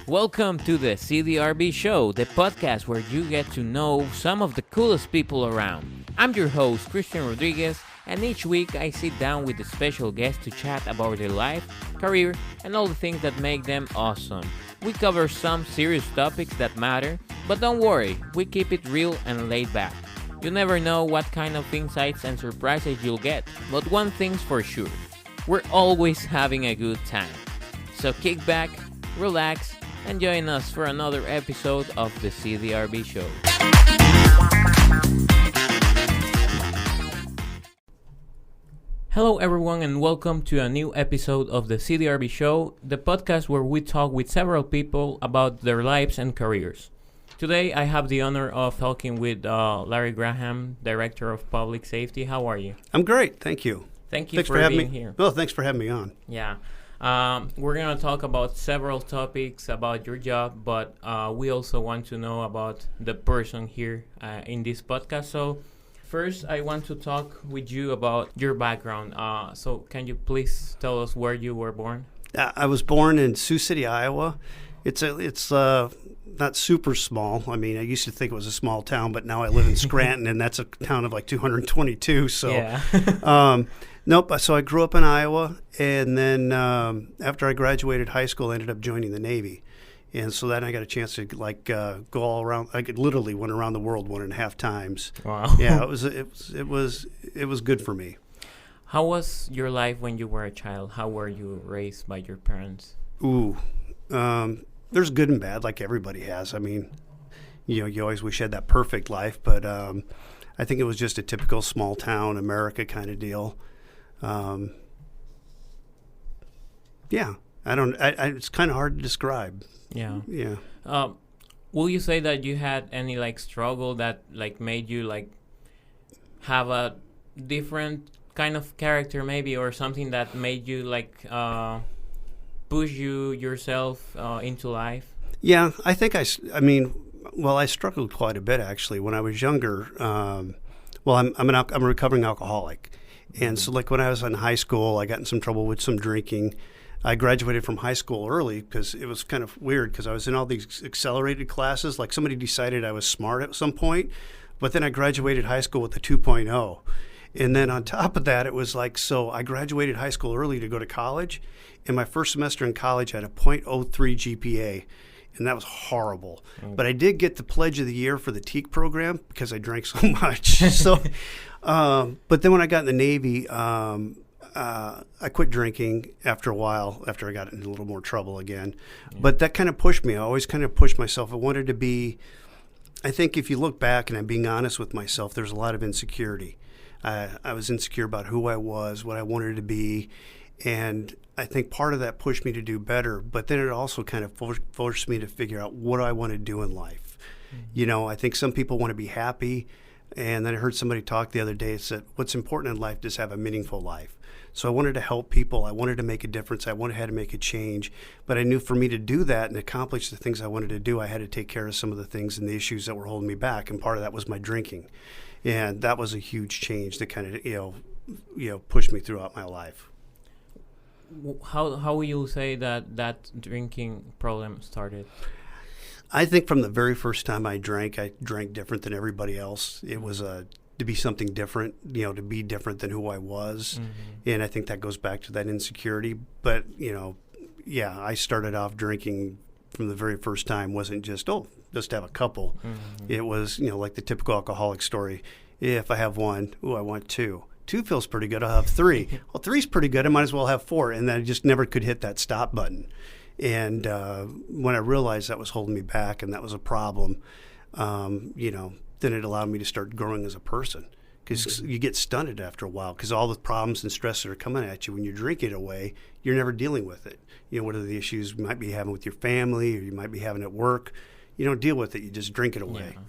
Welcome to the CDRB Show, the podcast where you get to know some of the coolest people around. I'm your host, Christian Rodriguez, and each week I sit down with a special guest to chat about their life, career, and all the things that make them awesome. We cover some serious topics that matter, but don't worry, we keep it real and laid back. You never know what kind of insights and surprises you'll get, but one thing's for sure, we're always having a good time. So kick back, relax, and join us for another episode of the CDRB Show. Hello everyone and welcome to a new episode of the CDRB Show, the podcast where we talk with several people about their lives and careers. Today I have the honor of talking with Larry Graham, Director of Public Safety. How are you? I'm great, thank you. Thanks for having being me here. Well, thanks for having me on. Yeah. We're going to talk about several topics about your job, but we also want to know about the person here in this podcast. So first, I want to talk with you about your background. So can you please tell us where you were born? I was born in Sioux City, Iowa. It's not super small. I mean, I used to think it was a small town, but now I live in Scranton, and that's a town of like 222. So, yeah. Nope. So I grew up in Iowa, and then after I graduated high school, I ended up joining the Navy, and so then I got a chance to go all around. I literally went around the world 1.5 times. Wow. Yeah, it was good for me. How was your life when you were a child? How were you raised by your parents? Ooh, there's good and bad, like everybody has. I mean, you always wish you had that perfect life, but I think it was just a typical small town America kind of deal. Yeah, it's kind of hard to describe. Yeah. Yeah. Will you say that you had any struggle that made you have a different kind of character maybe, or something that made you push yourself into life? Yeah, I think I struggled quite a bit actually when I was younger. I'm a recovering alcoholic. And so when I was in high school, I got in some trouble with some drinking. I graduated from high school early because it was kind of weird because I was in all these accelerated classes. Like somebody decided I was smart at some point, but then I graduated high school with a 2.0. And then on top of that, it was so I graduated high school early to go to college. And my first semester in college I had a .03 GPA. And that was horrible. But I did get the Pledge of the Year for the TEAC program because I drank so much. But then when I got in the Navy, I quit drinking after a while, after I got in a little more trouble again. Yeah. But that kind of pushed me. I always kind of pushed myself. I wanted to be, I think if you look back and I'm being honest with myself, there's a lot of insecurity. I was insecure about who I was, what I wanted to be, and I think part of that pushed me to do better, but then it also kind of forced me to figure out what I want to do in life. Mm-hmm. I think some people want to be happy, and then I heard somebody talk the other day, said, what's important in life is have a meaningful life. So I wanted to help people. I wanted to make a difference. I wanted to make a change, but I knew for me to do that and accomplish the things I wanted to do, I had to take care of some of the things and the issues that were holding me back, and part of that was my drinking. And that was a huge change that kind of, pushed me throughout my life. How will you say that drinking problem started? I think from the very first time I drank different than everybody else. It was to be something different, to be different than who I was. Mm-hmm. And I think that goes back to that insecurity. But, I started off drinking from the very first time. Wasn't just have a couple. Mm-hmm. It was, like the typical alcoholic story. If I have one, I want two. 2 feels pretty good, I'll have 3. Well, 3's pretty good, I might as well have 4. And then I just never could hit that stop button. And when I realized that was holding me back and that was a problem, then it allowed me to start growing as a person. Because you get stunted after a while because all the problems and stress that are coming at you when you drink it away, you're never dealing with it. What are the issues you might be having with your family or you might be having at work? You don't deal with it, you just drink it away. Yeah.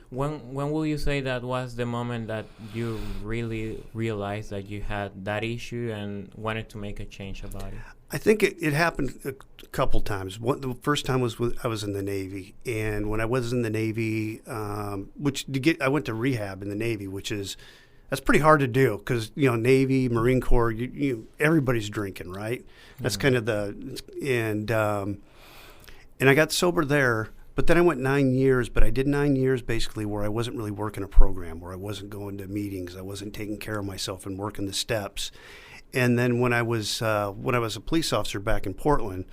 When will you say that was the moment that you really realized that you had that issue and wanted to make a change about it? I think it happened a couple times. The first time was I was in the Navy, and when I was in the Navy, I went to rehab in the Navy, that's pretty hard to do because Navy, Marine Corps, everybody's drinking, right? That's kind of And I got sober there, but then I went 9 years, but I did 9 years basically where I wasn't really working a program, where I wasn't going to meetings, I wasn't taking care of myself and working the steps. And then when I was a police officer back in Portland,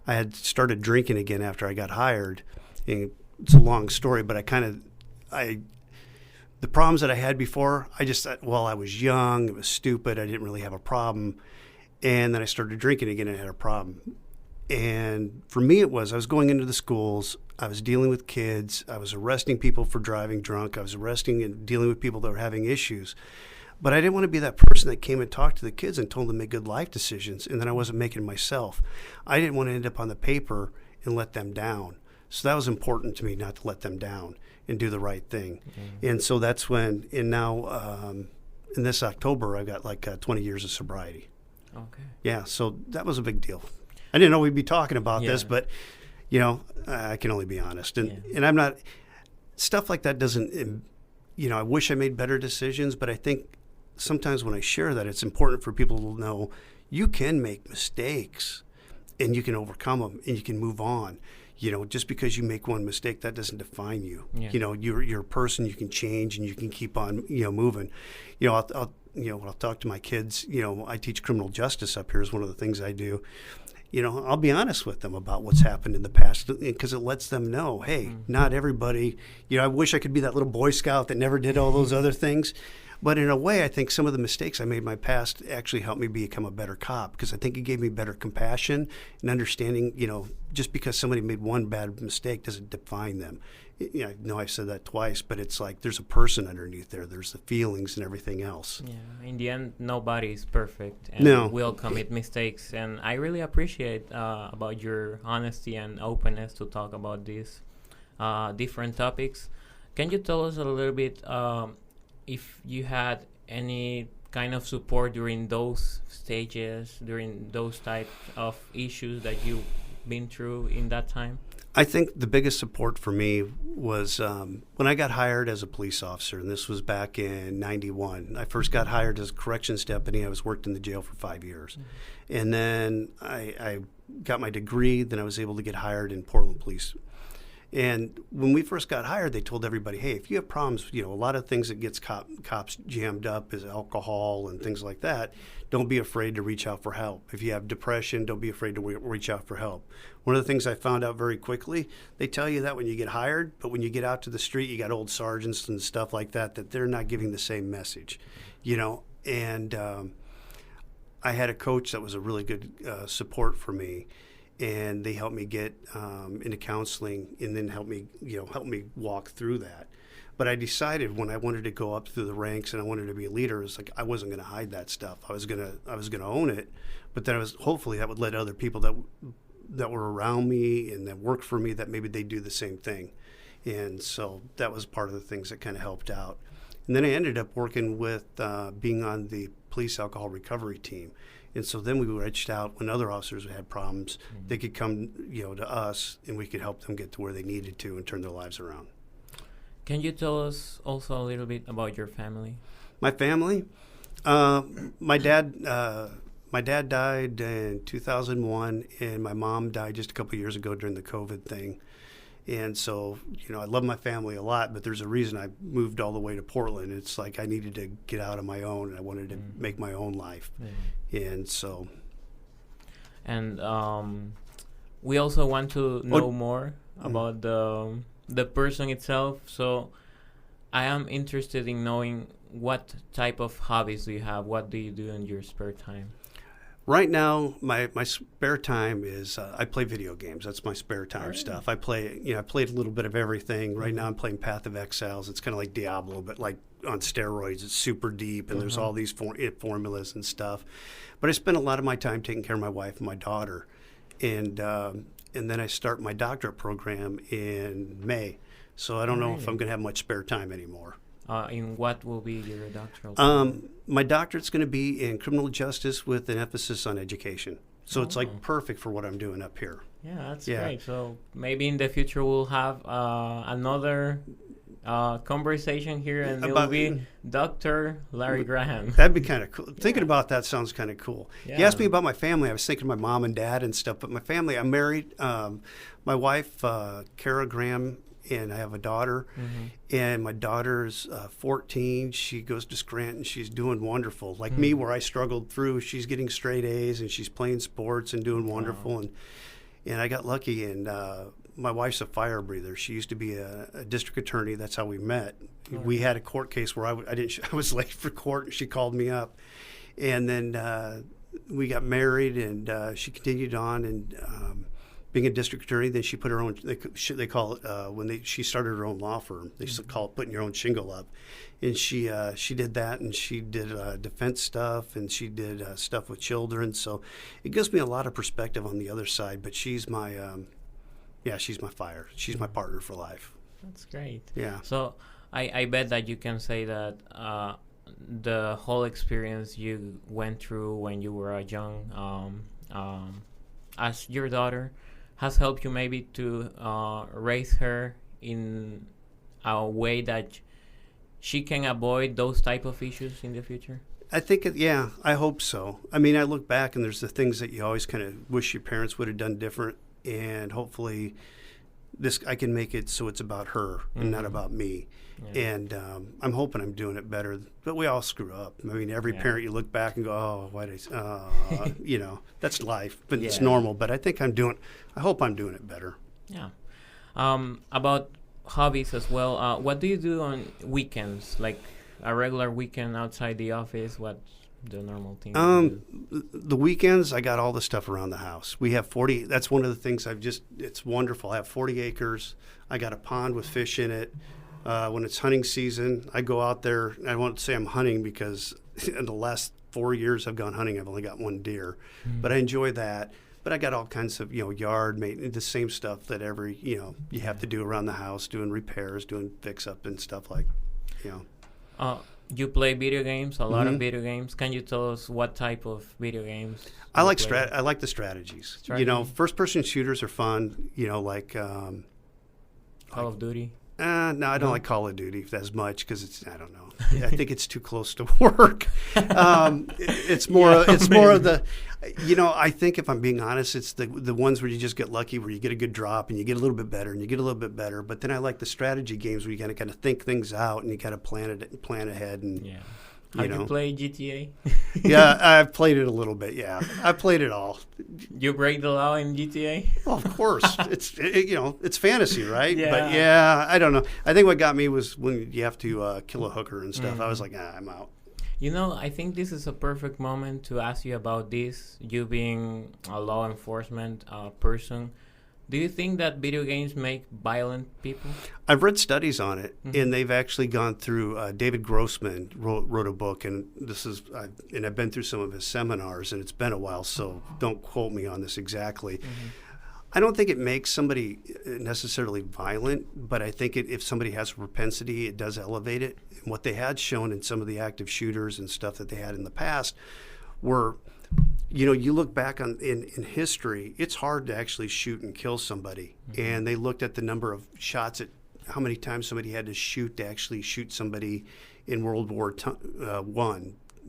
I had started drinking again after I got hired. And it's a long story, but the problems that I had before, I just thought, well, I was young, it was stupid, I didn't really have a problem. And then I started drinking again and I had a problem. And for me, I was going into the schools, I was dealing with kids, I was arresting people for driving drunk, I was arresting and dealing with people that were having issues. But I didn't want to be that person that came and talked to the kids and told them to make good life decisions, and then I wasn't making myself. I didn't want to end up on the paper and let them down. So that was important to me, not to let them down and do the right thing. Mm-hmm. And so that's when, and now in this October, I've got like 20 years of sobriety. Okay. Yeah, so that was a big deal. I didn't know we'd be talking about this, but, I can only be honest. And I'm not, stuff like that doesn't, I wish I made better decisions, but I think sometimes when I share that, it's important for people to know you can make mistakes and you can overcome them and you can move on. Just because you make one mistake, that doesn't define you. Yeah. You're a person, you can change and you can keep on, moving. I'll talk to my kids, I teach criminal justice up here is one of the things I do. I'll be honest with them about what's happened in the past because it lets them know, hey, not everybody, I wish I could be that little Boy Scout that never did all those other things. But in a way, I think some of the mistakes I made in my past actually helped me become a better cop because I think it gave me better compassion and understanding, just because somebody made one bad mistake doesn't define them. I know I've said that twice, but it's like there's a person underneath there. There's the feelings and everything else. Yeah, in the end, nobody is perfect and will commit mistakes. And I really appreciate about your honesty and openness to talk about these different topics. Can you tell us a little bit if you had any kind of support during those stages, during those type of issues that you've been through in that time? I think the biggest support for me was when I got hired as a police officer, and this was back in 91. I first got hired as a corrections deputy. I worked in the jail for 5 years. Mm-hmm. And then I got my degree. Then I was able to get hired in Portland Police. And when we first got hired, they told everybody, hey, if you have problems, a lot of things that gets cops jammed up is alcohol and things like that. Don't be afraid to reach out for help. If you have depression, don't be afraid to reach out for help. One of the things I found out very quickly, they tell you that when you get hired, but when you get out to the street, you got old sergeants and stuff like that they're not giving the same message, And I had a coach that was a really good support for me. And they helped me get into counseling and then help me walk through that. But I decided when I wanted to go up through the ranks and I wanted to be a leader, it's like I wasn't going to hide that stuff. I was going to own it. But then hopefully that would let other people that were around me and that worked for me that maybe they do the same thing. And so that was part of the things that kind of helped out. And then I ended up working with being on the police alcohol recovery team. And so then we reached out when other officers had problems, they could come, to us and we could help them get to where they needed to and turn their lives around. Can you tell us also a little bit about your family? My family? My dad died in 2001 and my mom died just a couple of years ago during the COVID thing. And so, I love my family a lot, but there's a reason I moved all the way to Portland. It's like I needed to get out on my own, and I wanted to make my own life. And so. And we also want to know more about the person itself. So I am interested in knowing what type of hobbies do you have? What do you do in your spare time? Right now, my spare time is I play video games. That's my spare time stuff. I played a little bit of everything. Right now, I'm playing Path of Exiles. It's kind of like Diablo, but like on steroids. It's super deep, and there's all these formulas and stuff. But I spend a lot of my time taking care of my wife and my daughter, and then I start my doctorate program in May. So I don't know if I'm going to have much spare time anymore. In what will be your doctoral? My doctorate's going to be in criminal justice with an emphasis on education. So it's like perfect for what I'm doing up here. Yeah, that's great. So maybe in the future we'll have another conversation here, and it will be Dr. Larry Graham. That'd be kind of cool. Thinking about that sounds kind of cool. Yeah. You asked me about my family. I was thinking of my mom and dad and stuff, but my family, I'm married. My wife, Kara Graham, and I have a daughter. And my daughter's 14. She goes to Scranton. She's doing wonderful. Like me, where I struggled through, she's getting straight A's, and she's playing sports and doing wonderful. And I got lucky, and my wife's a fire breather. She used to be a district attorney. That's how we met. We had a court case where I was late for court, and she called me up. And then we got married, and she continued on, and being a district attorney, then she put her own, they call it, she started her own law firm, they used to call it putting your own shingle up. And she did that, and she did defense stuff, and she did stuff with children. So it gives me a lot of perspective on the other side, but she's my she's my fire. She's my partner for life. That's great. Yeah. So I bet that you can say that the whole experience you went through when you were young, as your daughter, has helped you maybe to raise her in a way that she can avoid those type of issues in the future? I think, I hope so. I mean, I look back, and there's the things that you always kind of wish your parents would have done different. And hopefully I can make it so it's about her and not about me. Yeah. And I'm hoping I'm doing it better. But we all screw up. I mean, every parent, you look back and go, oh, why did I, that's life. But it's normal. But I hope I'm doing it better. Yeah. About hobbies as well. What do you do on weekends? Like a regular weekend outside the office? What's the normal thing? The weekends, I got all the stuff around the house. We have 40. That's one of the things it's wonderful. I have 40 acres. I got a pond with fish in it. When it's hunting season, I go out there. I won't say I'm hunting because in the last 4 years I've gone hunting, I've only got one deer. But I enjoy that. But I got all kinds of, yard maintenance, the same stuff that you have to do around the house, doing repairs, doing fix-up and stuff like, You play video games, a lot of video games. Can you tell us what type of video games? I like the strategies. First-person shooters are fun. Like Call of Duty. No, I don't like Call of Duty as much because I don't know. I think it's too close to work. It's more of the, I think if I'm being honest, it's the ones where you just get lucky, where you get a good drop and you get a little bit better and you get a little bit better. But then I like the strategy games where you got to kind of think things out and you got to plan ahead. And have you played GTA? Yeah, I've played it a little bit. Yeah, I've played it all. You break the law in GTA? Well, of course. It's fantasy, right? Yeah. But I don't know. I think what got me was when you have to kill a hooker and stuff. I was like, I'm out. I think this is a perfect moment to ask you about this. You being a law enforcement person, do you think that video games make violent people? I've read studies on it, and they've actually gone through. David Grossman wrote a book, and I've been through some of his seminars, and it's been a while, so don't quote me on this exactly. I don't think it makes somebody necessarily violent, but I think if somebody has a propensity, it does elevate it. And what they had shown in some of the active shooters and stuff that they had in the past were, you look back in history, it's hard to actually shoot and kill somebody. And they looked at the number of shots, at how many times somebody had to shoot to actually shoot somebody in World War I.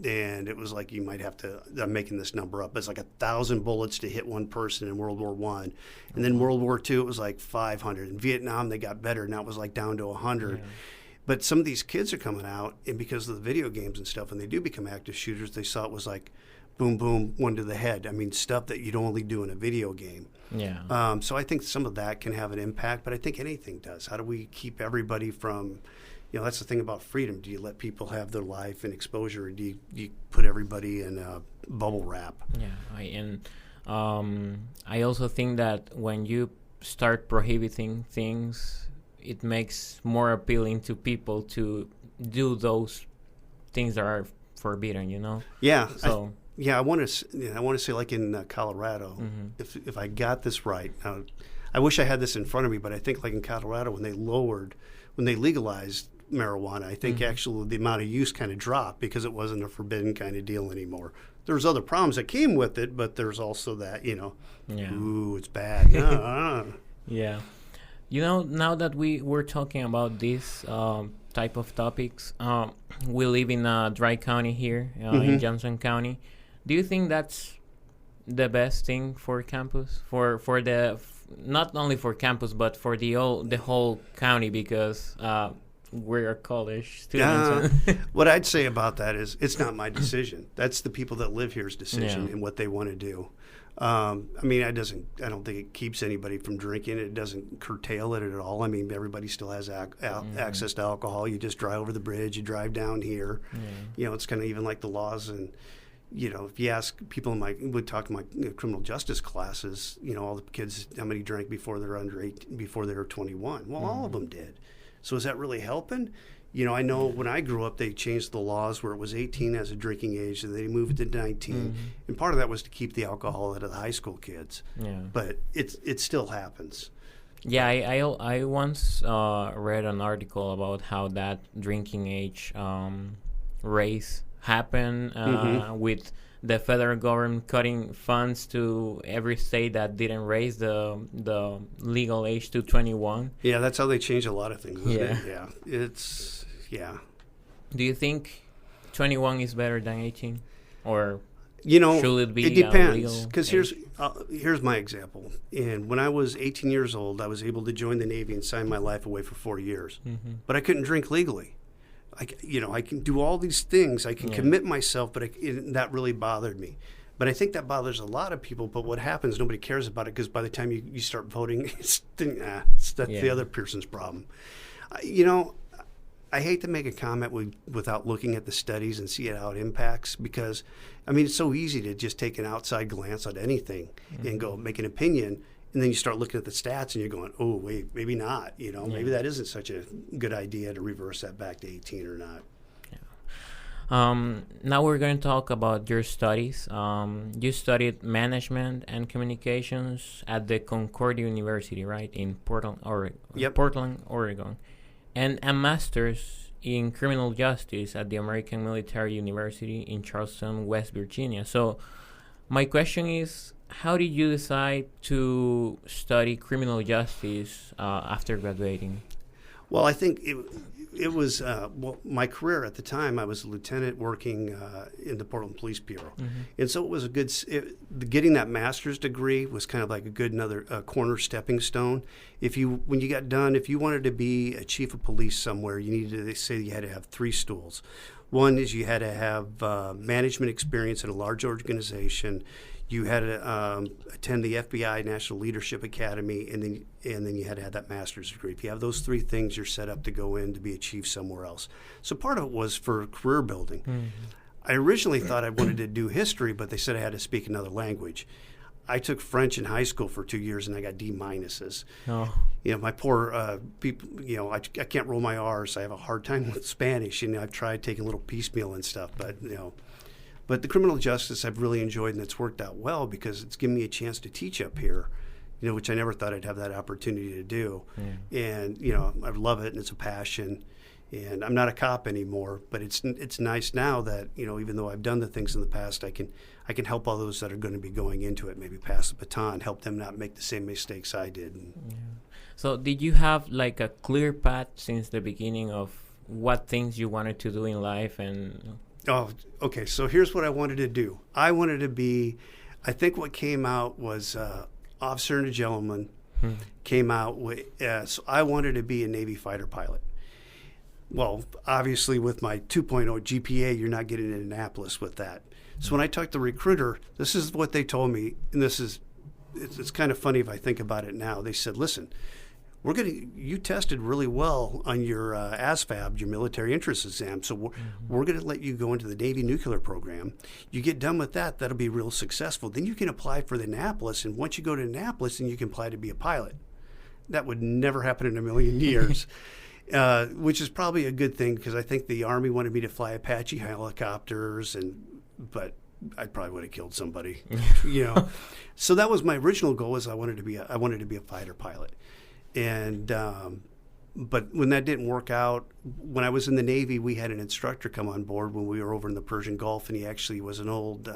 And it was like, you might have to, I'm making this number up, it's like 1,000 bullets to hit one person in World War I. And then World War II, it was like 500. In Vietnam, they got better, now it was like down to 100. But some of these kids are coming out, and because of the video games and stuff, when they do become active shooters, they saw it was like, boom, boom, one to the head. I mean, stuff that you'd only do in a video game. Yeah. So I think some of that can have an impact, but I think anything does. How do we keep everybody from, that's the thing about freedom. Do you let people have their life and exposure, or do you put everybody in a bubble wrap? Yeah. I also think that when you start prohibiting things, it makes more appealing to people to do those things that are forbidden, Yeah. So... I want to say, like in Colorado, if I got this right. Now, I wish I had this in front of me, but I think like in Colorado, when they legalized marijuana, I think actually the amount of use kind of dropped because it wasn't a forbidden kind of deal anymore. There's other problems that came with it, but there's also that, ooh, it's bad. Yeah. You know, now that we were talking about this type of topics, we live in a dry county here in Johnson County. Do you think that's the best thing for campus, for the not only for campus but for the whole county, because we're college students? What I'd say about that is it's not my decision. That's the people that live here's decision and what they want to do. I mean, I don't think it keeps anybody from drinking. It doesn't curtail it at all. I mean, everybody still has access to alcohol. You just drive over the bridge, you drive down here. You know, it's kind of even like the laws. And, you know, if you ask people would talk to my criminal justice classes, you know, all the kids, how many drank before they're under 18, before they were 21? Well, all of them did. So is that really helping? You know, I know when I grew up, they changed the laws where it was 18 as a drinking age, and they moved it to 19. And part of that was to keep the alcohol out of the high school kids. Yeah. But it still happens. Yeah, I once read an article about how that drinking age raise happened with the federal government cutting funds to every state that didn't raise the legal age to 21. Yeah, that's how they change a lot of things, isn't it? Yeah. It's... Yeah. Do you think 21 is better than 18, or should it be? It depends. Because here's my example. And when I was 18 years old, I was able to join the Navy and sign my life away for 4 years. But I couldn't drink legally. I can do all these things. I can commit myself, but that really bothered me. But I think that bothers a lot of people. But what happens, nobody cares about it, because by the time you start voting, that's the other person's problem. I hate to make a comment without looking at the studies and see how it impacts, because, I mean, it's so easy to just take an outside glance at anything and go make an opinion, and then you start looking at the stats and you're going, oh, wait, maybe not. Maybe that isn't such a good idea to reverse that back to 18 or not. Now we're going to talk about your studies. You studied management and communications at the Concordia University, right, in Portland, Oregon. Yep. Portland, Oregon. And a master's in criminal justice at the American Military University in Charleston, West Virginia. So my question is, how did you decide to study criminal justice after graduating? Well, I think it was my career at the time. I was a lieutenant working in the Portland Police Bureau, and so it was getting that master's degree was kind of like a good another corner stepping stone. When you got done, if you wanted to be a chief of police somewhere, they say you had to have 3 stools. One is you had to have management experience in a large organization. You had to attend the FBI National Leadership Academy, and then you had to have that master's degree. If you have those 3 things, you're set up to go in to be a chief somewhere else. So part of it was for career building. I originally thought I wanted to do history, but they said I had to speak another language. I took French in high school for 2 years, and I got D minuses. Oh. My poor people. I can't roll my R's. I have a hard time with Spanish, and I've tried taking a little piecemeal and stuff, but But the criminal justice I've really enjoyed, and it's worked out well because it's given me a chance to teach up here, which I never thought I'd have that opportunity to do. And I love it, and it's a passion. And I'm not a cop anymore, but it's nice now that even though I've done the things in the past, I can help all those that are going to be going into it, maybe pass the baton, help them not make the same mistakes I did. So did you have like a clear path since the beginning of what things you wanted to do in life? And oh, okay. So here's what I wanted to do. I wanted to be, I think what came out was officer and a gentleman came out with, so I wanted to be a Navy fighter pilot. Well, obviously with my 2.0 GPA, you're not getting in Annapolis with that. So when I talked to the recruiter, this is what they told me, and it's kind of funny if I think about it now. They said, listen, you tested really well on your ASVAB, your military interest exam, so we're going to let you go into the Navy nuclear program. You get done with that, that'll be real successful. Then you can apply for the Annapolis, and once you go to Annapolis, then you can apply to be a pilot. That would never happen in a million years, which is probably a good thing because I think the Army wanted me to fly Apache helicopters, but I probably would have killed somebody, So that was my original goal. I wanted to be a fighter pilot. And but when that didn't work out, when I was in the Navy, we had an instructor come on board when we were over in the Persian Gulf, and he actually was an old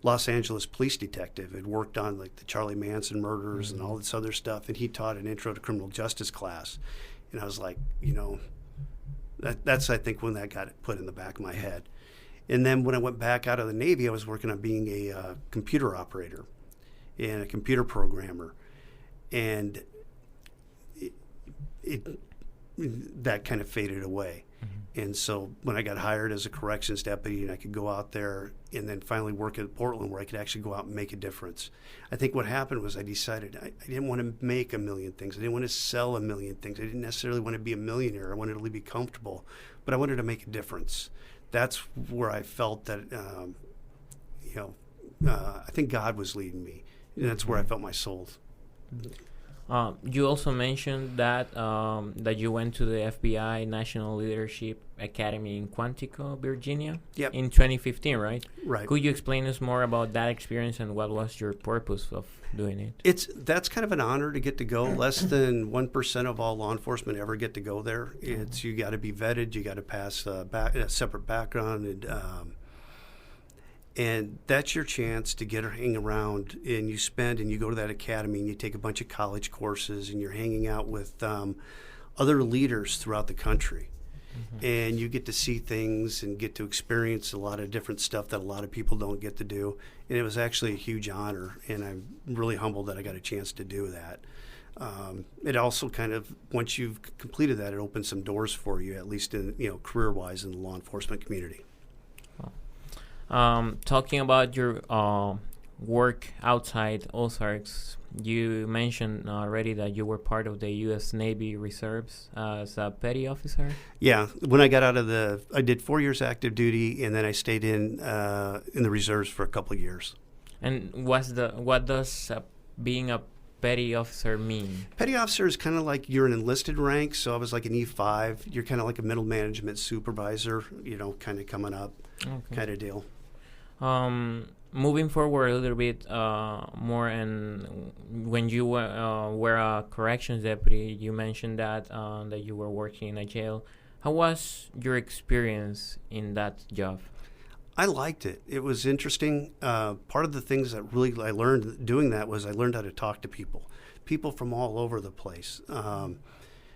Los Angeles police detective, had worked on like the Charlie Manson murders and all this other stuff, and he taught an intro to criminal justice class. And I was like, that's I think when that got put in the back of my head. And then when I went back out of the Navy, I was working on being a computer operator and a computer programmer, and that kind of faded away. And so when I got hired as a corrections deputy and I could go out there and then finally work at Portland where I could actually go out and make a difference, I think what happened was I decided I didn't want to make a million things. I didn't want to sell a million things. I didn't necessarily want to be a millionaire. I wanted to be comfortable, but I wanted to make a difference. That's where I felt that, I think God was leading me. And that's where I felt my soul. You also mentioned that that you went to the FBI National Leadership Academy in Quantico, Virginia, in 2015, right? Right. Could you explain us more about that experience and what was your purpose of doing it? That's kind of an honor to get to go. Less than 1% of all law enforcement ever get to go there. You got to be vetted. You got to pass a separate background, and that's your chance to hang around, and you go to that academy and you take a bunch of college courses and you're hanging out with other leaders throughout the country. And you get to see things and get to experience a lot of different stuff that a lot of people don't get to do. And it was actually a huge honor, and I'm really humbled that I got a chance to do that. It also kind of, once you've completed that, it opens some doors for you, at least in career-wise in the law enforcement community. Talking about your work outside Ozarks, you mentioned already that you were part of the U.S. Navy Reserves as a petty officer. Yeah, when I got out I did 4 years active duty, and then I stayed in the reserves for a couple of years. And what does being a petty officer mean? Petty officer is kind of like you're an enlisted rank, so I was like an E5. You're kind of like a middle management supervisor, kind of coming up, kind of deal. Moving forward a little bit more, and when you were a corrections deputy, you mentioned that you were working in a jail. How was your experience in that job? I liked it. It was interesting. Part of the things that really I learned doing that was I learned how to talk to people from all over the place.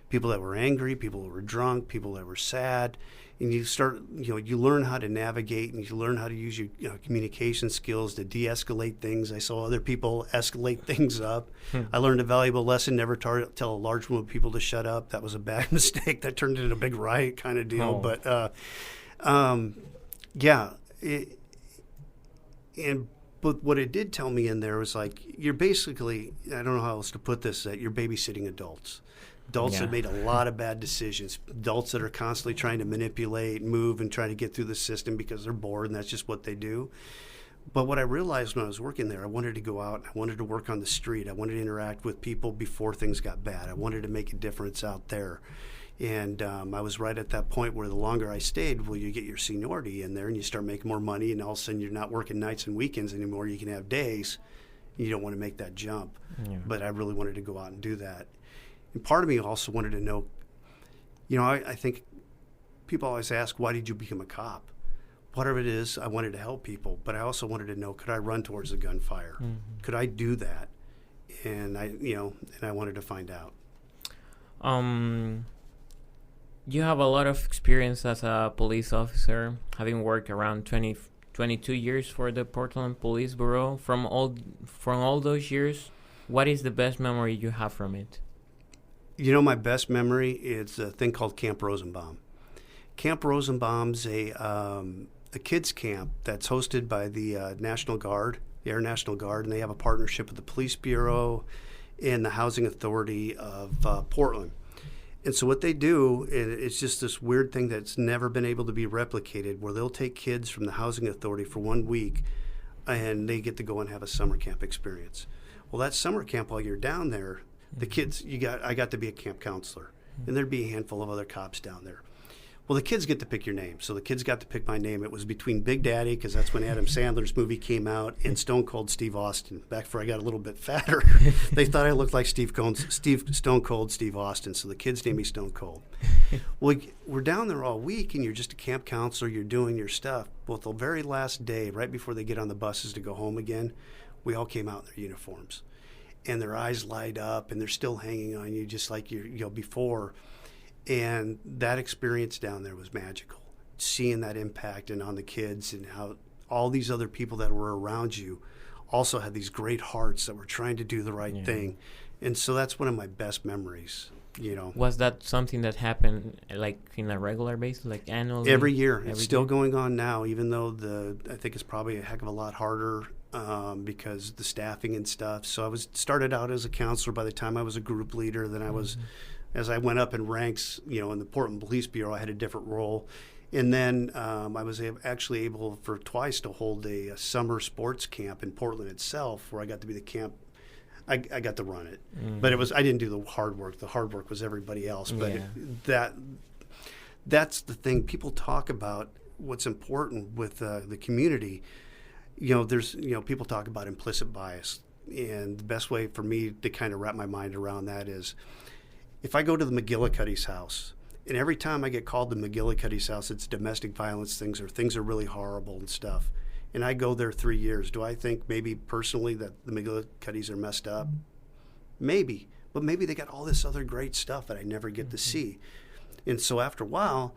People that were angry, people that were drunk, people that were sad. And you learn how to navigate, and you learn how to use your communication skills to de-escalate things. I saw other people escalate things up. I learned a valuable lesson: never tell a large group of people to shut up. That was a bad mistake. That turned into a big riot kind of deal. But but what it did tell me in there was like, you're basically, I don't know how else to put this, that you're babysitting adults. Adults that made a lot of bad decisions. Adults that are constantly trying to manipulate, move, and try to get through the system because they're bored, and that's just what they do. But what I realized when I was working there, I wanted to go out. I wanted to work on the street. I wanted to interact with people before things got bad. I wanted to make a difference out there. And I was right at that point where the longer I stayed, you get your seniority in there, and you start making more money, and all of a sudden you're not working nights and weekends anymore. You can have days. You don't want to make that jump. Yeah. But I really wanted to go out and do that. And part of me also wanted to know, I think people always ask, why did you become a cop? Whatever it is, I wanted to help people, but I also wanted to know, could I run towards the gunfire? Mm-hmm. Could I do that? And I wanted to find out. You have a lot of experience as a police officer, having worked around 22 years for the Portland Police Bureau. From all those years, what is the best memory you have from it? My best memory is a thing called Camp Rosenbaum. Camp Rosenbaum's a kids camp that's hosted by the National Guard, the Air National Guard, and they have a partnership with the Police Bureau and the Housing Authority of Portland. And so what they do, it's just this weird thing that's never been able to be replicated, where they'll take kids from the Housing Authority for 1 week, and they get to go and have a summer camp experience. Well, that summer camp, while you're down there, the kids, I got to be a camp counselor, and there'd be a handful of other cops down there. Well, the kids get to pick your name. So the kids got to pick my name. It was between Big Daddy, because that's when Adam Sandler's movie came out, and Stone Cold Steve Austin. Back before I got a little bit fatter, they thought I looked like Stone Cold Steve Austin. So the kids named me Stone Cold. Well, we're down there all week, and you're just a camp counselor. You're doing your stuff. Well, the very last day, right before they get on the buses to go home again, we all came out in their uniforms. And their eyes light up, and they're still hanging on you just like before. And that experience down there was magical, seeing that impact and on the kids, and how all these other people that were around you also had these great hearts that were trying to do the right thing. And so that's one of my best memories, Was that something that happened like in a regular basis, like annually? Every year. It's still going on now, even though I think it's probably a heck of a lot harder because the staffing and stuff. So I started out as a counselor. By the time I was a group leader, then I was... As I went up in ranks, in the Portland Police Bureau, I had a different role. And then I was actually able for twice to hold a summer sports camp in Portland itself, where I got to be the camp. I got to run it. But I didn't do the hard work. The hard work was everybody else. But that's the thing. People talk about what's important with the community. There's people talk about implicit bias. And the best way for me to kind of wrap my mind around that is, if I go to the McGillicuddy's house, and every time I get called to McGillicuddy's house, it's domestic violence things are really horrible and stuff, and I go there 3 years, do I think maybe personally that the McGillicuddy's are messed up? Maybe. But maybe they got all this other great stuff that I never get to see. And so after a while,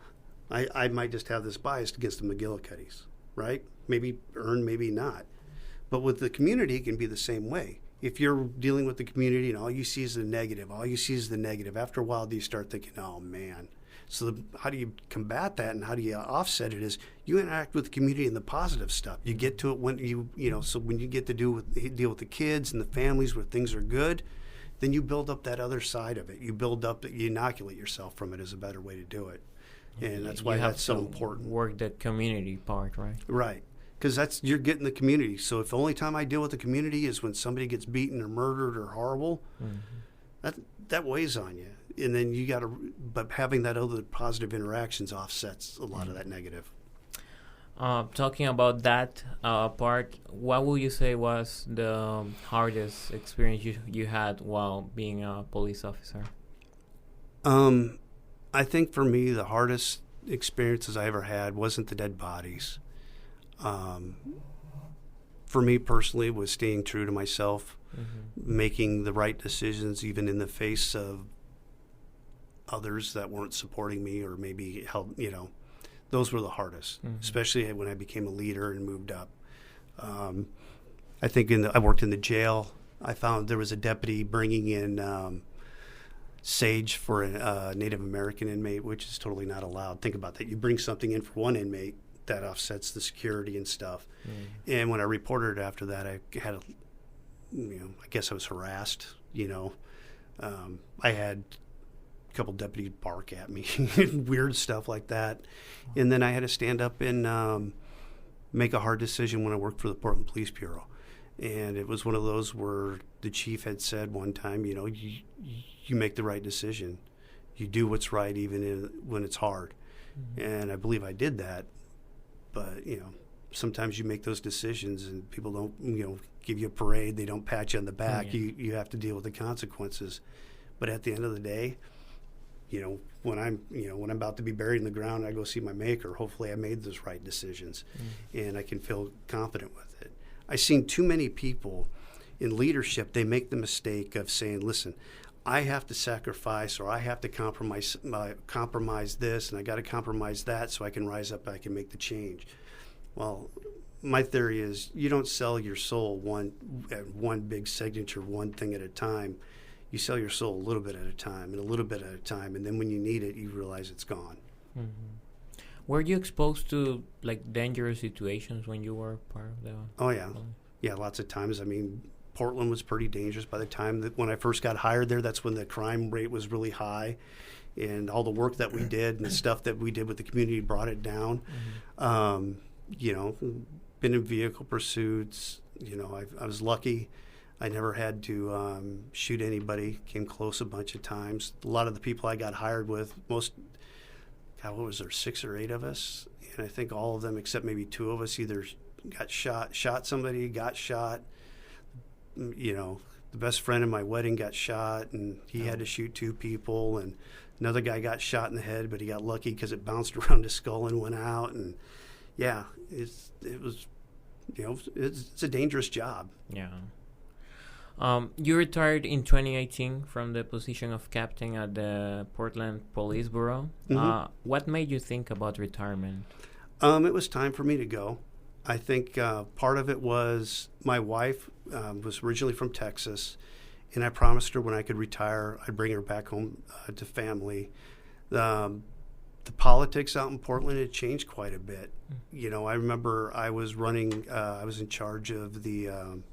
I might just have this bias against the McGillicuddy's, right? Maybe earned, maybe not. But with the community, it can be the same way. If you're dealing with the community and all you see is the negative, after a while do you start thinking, oh, man. So how do you combat that, and how do you offset it is you interact with the community and the positive stuff. You get to it when so when you get to deal with the kids and the families where things are good, then you build up that other side of it. You inoculate yourself from it is a better way to do it. And that's why that's so important. Work that community part, right? Right. Because you're getting the community. So if the only time I deal with the community is when somebody gets beaten or murdered or horrible, that weighs on you. And then but having that other positive interactions offsets a lot of that negative. Talking about that part, what would you say was the hardest experience you had while being a police officer? I think for me, the hardest experiences I ever had wasn't the dead bodies. For me personally, was staying true to myself, making the right decisions, even in the face of others that weren't supporting me or maybe help. Those were the hardest, especially when I became a leader and moved up. I think I worked in the jail. I found there was a deputy bringing in sage for a Native American inmate, which is totally not allowed. Think about that. You bring something in for one inmate, that offsets the security and stuff. And when I reported it after that, I had I guess I was harassed. I had a couple deputies bark at me, weird stuff like that. And then I had to stand up and make a hard decision when I worked for the Portland Police Bureau. And it was one of those where the chief had said one time, you make the right decision. You do what's right even when it's hard. And I believe I did that. But, sometimes you make those decisions and people don't, give you a parade. They don't pat you on the back. You have to deal with the consequences. But at the end of the day, when I'm about to be buried in the ground, I go see my maker. Hopefully I made those right decisions and I can feel confident with it. I've seen too many people in leadership, they make the mistake of saying, listen, I have to sacrifice or I have to compromise this and I got to compromise that so I can rise up, I can make the change. Well, my theory is you don't sell your soul one big signature, one thing at a time. You sell your soul a little bit at a time and a little bit at a time, and then when you need it, you realize it's gone. Were you exposed to dangerous situations when you were part of the... Oh, yeah. Yeah, lots of times. I mean, Portland was pretty dangerous by the time that when I first got hired there. That's when the crime rate was really high, and all the work that we did and the stuff that we did with the community brought it down. Been in vehicle pursuits. I was lucky. I never had to shoot anybody. Came close a bunch of times. A lot of the people I got hired with, God, what was there, 6 or 8 of us? And I think all of them, except maybe 2 of us, either got shot somebody, got shot. You know, the best friend in my wedding got shot, and he had to shoot 2 people. And another guy got shot in the head, but he got lucky because it bounced around his skull and went out. And yeah, it was, you know, it's a dangerous job. Yeah. You retired in 2018 from the position of captain at the Portland Police Bureau. Mm-hmm. What made you think about retirement? It was time for me to go. I think part of it was my wife was originally from Texas, and I promised her when I could retire, I'd bring her back home to family. The politics out in Portland had changed quite a bit. You know, I remember I was running, I was in charge of the,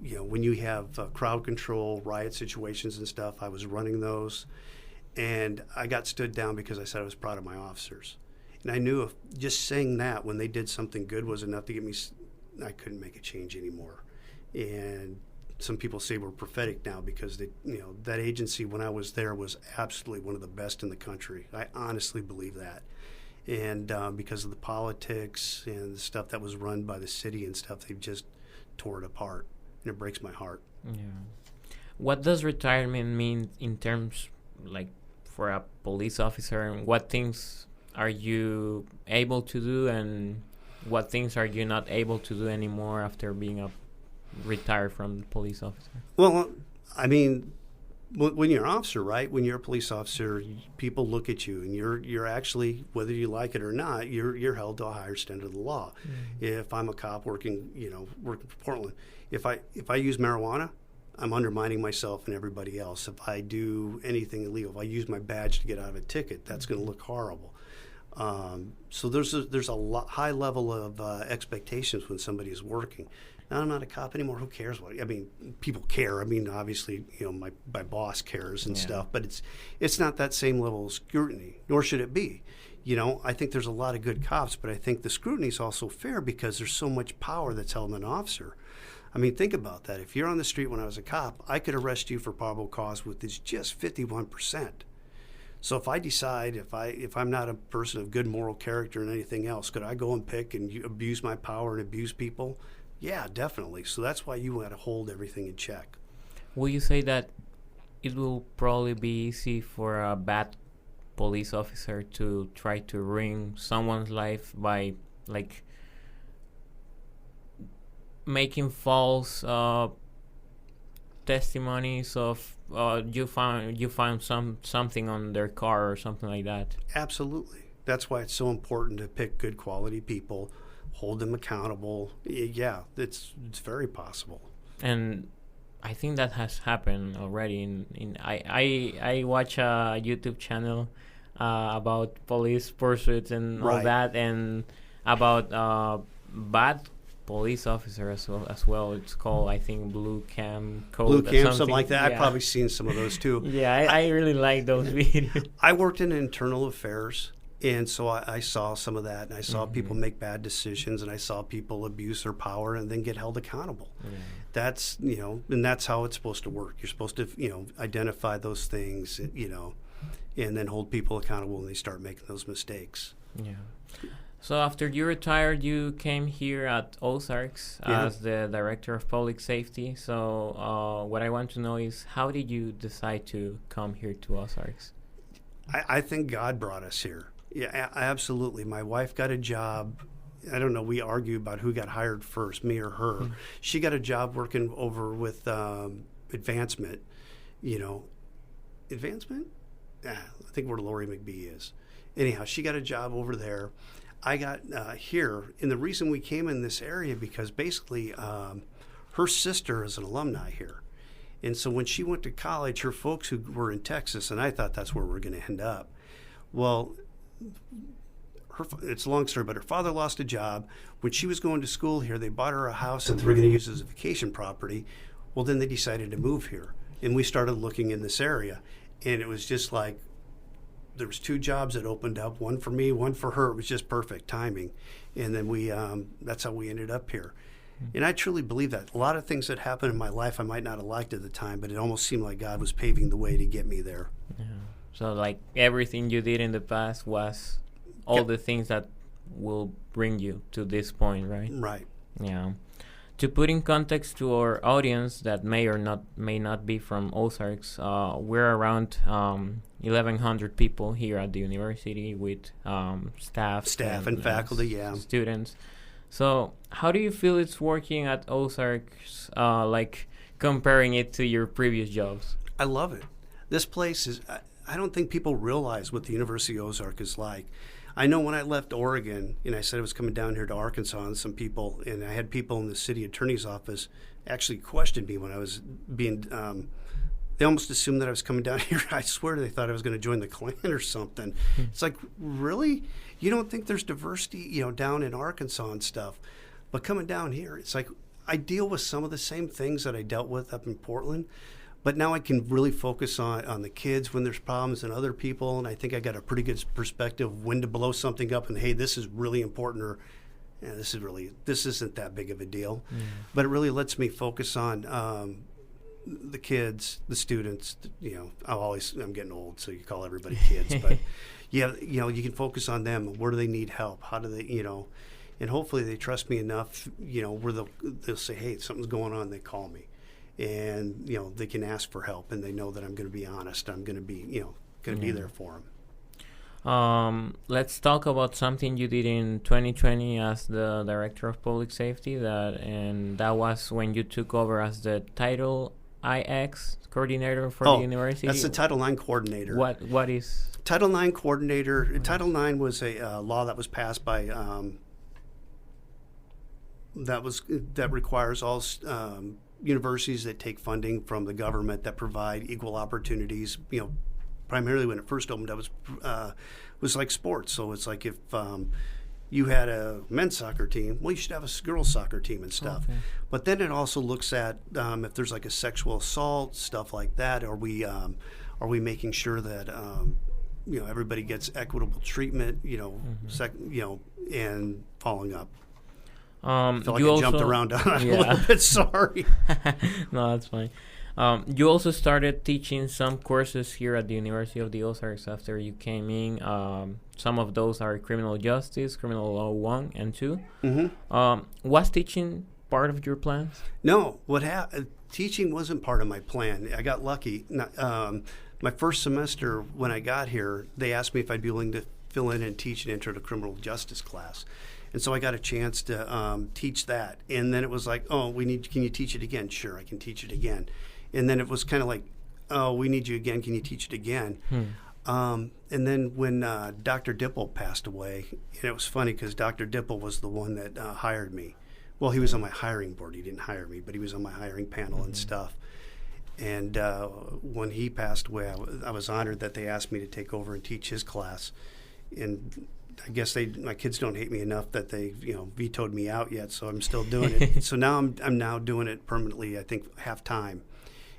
you know, when you have crowd control, riot situations and stuff, I was running those. And I got stood down because I said I was proud of my officers. And I knew if just saying that when they did something good was enough to get me, I couldn't make a change anymore. And some people say we're prophetic now because they, you know, that agency when I was there was absolutely one of the best in the country. I honestly believe that. And because of the politics and the stuff that was run by the city and stuff, they've just tore it apart. And it breaks my heart. Yeah. What does retirement mean in terms, like, for a police officer, and what things are you able to do and what things are you not able to do anymore after being retired from the police officer? Well, I mean, when you're an officer, right? When you're a police officer, people look at you, and you're actually, whether you like it or not, you're held to a higher standard of the law. Mm-hmm. If I'm a cop working for Portland, if I use marijuana, I'm undermining myself and everybody else. If I do anything illegal, if I use my badge to get out of a ticket, that's going to look horrible. So there's a high level of expectations when somebody is working. Now, I'm not a cop anymore. Who cares what? I mean, people care. I mean, obviously, you know, my boss cares and stuff, but it's not that same level of scrutiny, nor should it be. You know, I think there's a lot of good cops, but I think the scrutiny is also fair because there's so much power that's held in an officer. I mean, think about that. If you're on the street when I was a cop, I could arrest you for probable cause with just 51%. So if I decide, if I'm not a person of good moral character and anything else, could I go and pick and abuse my power and abuse people? Yeah, definitely. So that's why you want to hold everything in check. Will you say that it will probably be easy for a bad police officer to try to ruin someone's life by, like, making false testimonies of you found something on their car or something like that? Absolutely. That's why it's so important to pick good quality people, hold them accountable. Yeah, it's very possible. And I think that has happened already. I watch a YouTube channel about police pursuits and all that, and about bad police officer as well. It's called, I think, Blue Cam Code. Something like that. Yeah. I've probably seen some of those too. Yeah, I really like those videos. I worked in internal affairs, and so I saw some of that, and I saw people make bad decisions, and I saw people abuse their power and then get held accountable. Yeah. That's, you know, and that's how it's supposed to work. You're supposed to, you know, identify those things, you know, and then hold people accountable when they start making those mistakes. Yeah. So after you retired, you came here at Ozarks as the Director of Public Safety. So what I want to know is, how did you decide to come here to Ozarks? I think God brought us here. Yeah, absolutely. My wife got a job. I don't know, we argue about who got hired first, me or her. Mm-hmm. She got a job working over with Advancement, you know. Advancement? I think where Lori McBee is. Anyhow, she got a job over there. I got here, and the reason we came in this area because basically her sister is an alumni here. And so when she went to college, her folks who were in Texas, and I thought that's where we're going to end up. Well, it's a long story, but her father lost a job. When she was going to school here, they bought her a house that they were going to use as a vacation property. Well, then they decided to move here, and we started looking in this area, and it was just like, there was 2 jobs that opened up, one for me, one for her. It was just perfect timing. And then we that's how we ended up here. Mm-hmm. And I truly believe that. A lot of things that happened in my life I might not have liked at the time, but it almost seemed like God was paving the way to get me there. Yeah. So like everything you did in the past was all the things that will bring you to this point, right? Right. Yeah. To put in context to our audience that may not be from Ozarks, we're around 1,100 people here at the university with staff and faculty, students. So how do you feel it's working at Ozarks, like comparing it to your previous jobs? I love it. This place is, I don't think people realize what the University of Ozark is like. I know when I left Oregon and I said I was coming down here to Arkansas, and I had people in the city attorney's office actually questioned me when I was being, they almost assumed that I was coming down here. I swear they thought I was going to join the Klan or something. It's like, really? You don't think there's diversity, down in Arkansas and stuff? But coming down here, it's like I deal with some of the same things that I dealt with up in Portland. But now I can really focus on the kids when there's problems and other people, and I think I got a pretty good perspective of when to blow something up and, hey, this is really important, or this isn't that big of a deal. Mm. But it really lets me focus on the kids, the students. I'm getting old, so you call everybody kids, but you can focus on them. Where do they need help? How do they, and hopefully they trust me enough, where they'll say, hey, something's going on, they call me. And they can ask for help, and they know that I'm going to be honest. I'm going to be be there for them. Let's talk about something you did in 2020 as the director of public safety. That was when you took over as the Title IX coordinator for the university. That's the Title IX coordinator. What is Title IX coordinator? Title IX was a law that was passed by that requires all universities that take funding from the government that provide equal opportunities. Primarily when it first opened up, was like sports. So it's like if you had a men's soccer team, well, you should have a girls' soccer team and stuff. Okay. But then it also looks at if there's like a sexual assault, stuff like that. Are we making sure that everybody gets equitable treatment? And following up. I feel like I jumped around on it a little bit. Sorry. No, that's fine. You also started teaching some courses here at the University of the Ozarks after you came in. Some of those are criminal justice, criminal law 1 and 2. Mm-hmm. Was teaching part of your plans? No. Teaching wasn't part of my plan. I got lucky. My first semester when I got here, they asked me if I'd be willing to fill in and teach an intro to criminal justice class. And so I got a chance to teach that. And then it was like, can you teach it again? Sure, I can teach it again. And then it was kind of like, we need you again. Can you teach it again? And then when Dr. Dipple passed away, and it was funny because Dr. Dipple was the one that hired me. Well, he was on my hiring board. He didn't hire me, but he was on my hiring panel and stuff. And when he passed away, I was honored that they asked me to take over and teach his class. And I guess my kids don't hate me enough that they vetoed me out yet, so I'm still doing it. So now I'm now doing it permanently. I think half time,